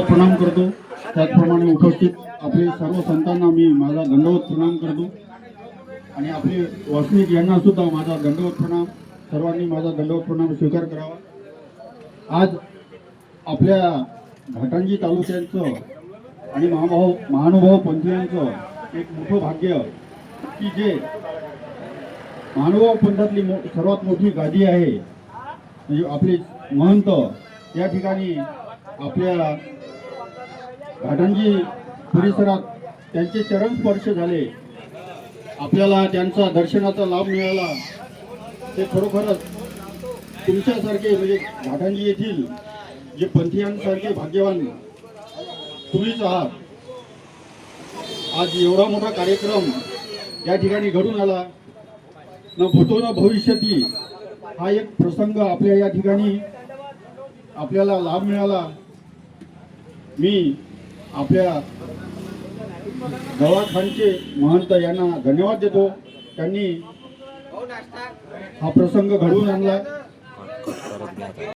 प्रणाम करतो। त्याचप्रमाणे उपस्थित आपले सर्व संतांना मी माझा दंडवत प्रणाम करतो आणि आपले वासनिक यांना सुद्धा माझा दंडवत प्रणाम। सर्वांनी माझा दंडवत प्रणाम स्वीकार करावा। आज आपल्या घाटंजी तालुक्याचं आणि महानुभाव पंथीयांचं एक मोठं भाग्य की जे महानुभाव पंथातली सर्वात मोठी गादी आहे, म्हणजे आपले महंत या ठिकाणी आपल्या घाटंजी परिसरात त्यांचे चरण स्पर्श झाले, आपल्याला त्यांचा दर्शनाचा लाभ मिळाला। ते खरोखरच तुमच्यासारखे म्हणजे घाटंजी येथील जे पंथीयांसारखे भाग्यवान तुम्हीच आहात। आज एवढा मोठा कार्यक्रम या ठिकाणी घडून आला, न भूतो न भविष्यती हा एक प्रसंग आपल्या या ठिकाणी आपल्याला लाभ मिळाला। मी आपल्या गवाखानचे महंत यांना धन्यवाद देतो, त्यांनी हा प्रसंग घडवून आणला।